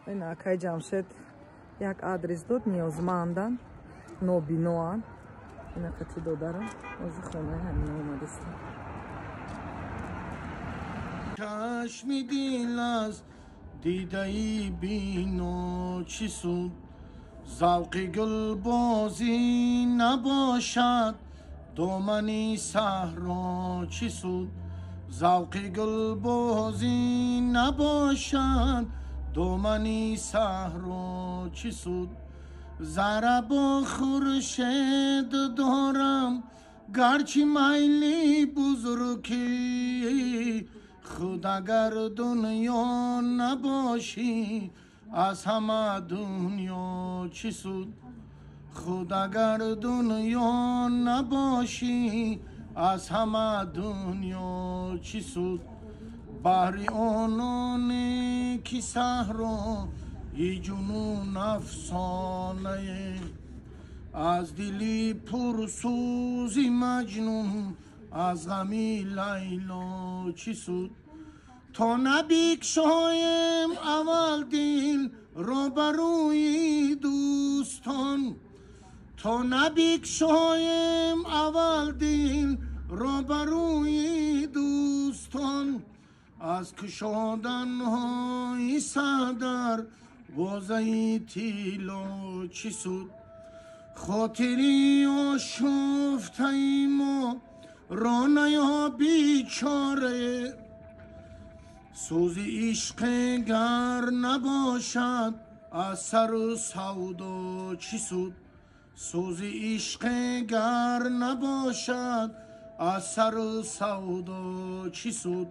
این آقای جمشید یک آدرس داد نیازمندن نوبینوان این قطعی دادارم از خونه همین اومدستم چشمی دیل از دیدهی بینو چی سود ذوق گل بازی نباشد دامنی صحرا چی سود ذوق گل بازی نباشد دامنی صحرا چی سود ذره با خورشید دارم گرچه میلی بزرگی خود اگر دنیا نباشی از همه دنیا چی سود خود اگر دنیا نباشی از همه دنیا چی سود بحری آنانی که صحرا ای جنون افسانه از دلی پرسوزی مجنون از غمی لیلا چی سود تا نبگشایم اول دل را بروی دوستان تا نبگشایم اول دل را بروی دوستان از کشادن های صدر وازه تیلا چی سود خاطری آشفته ما را نیا بیچاره سوز عشق گر نباشد از سر و سودا چی سود سوز عشق گر نباشد از سر و سودا چی سود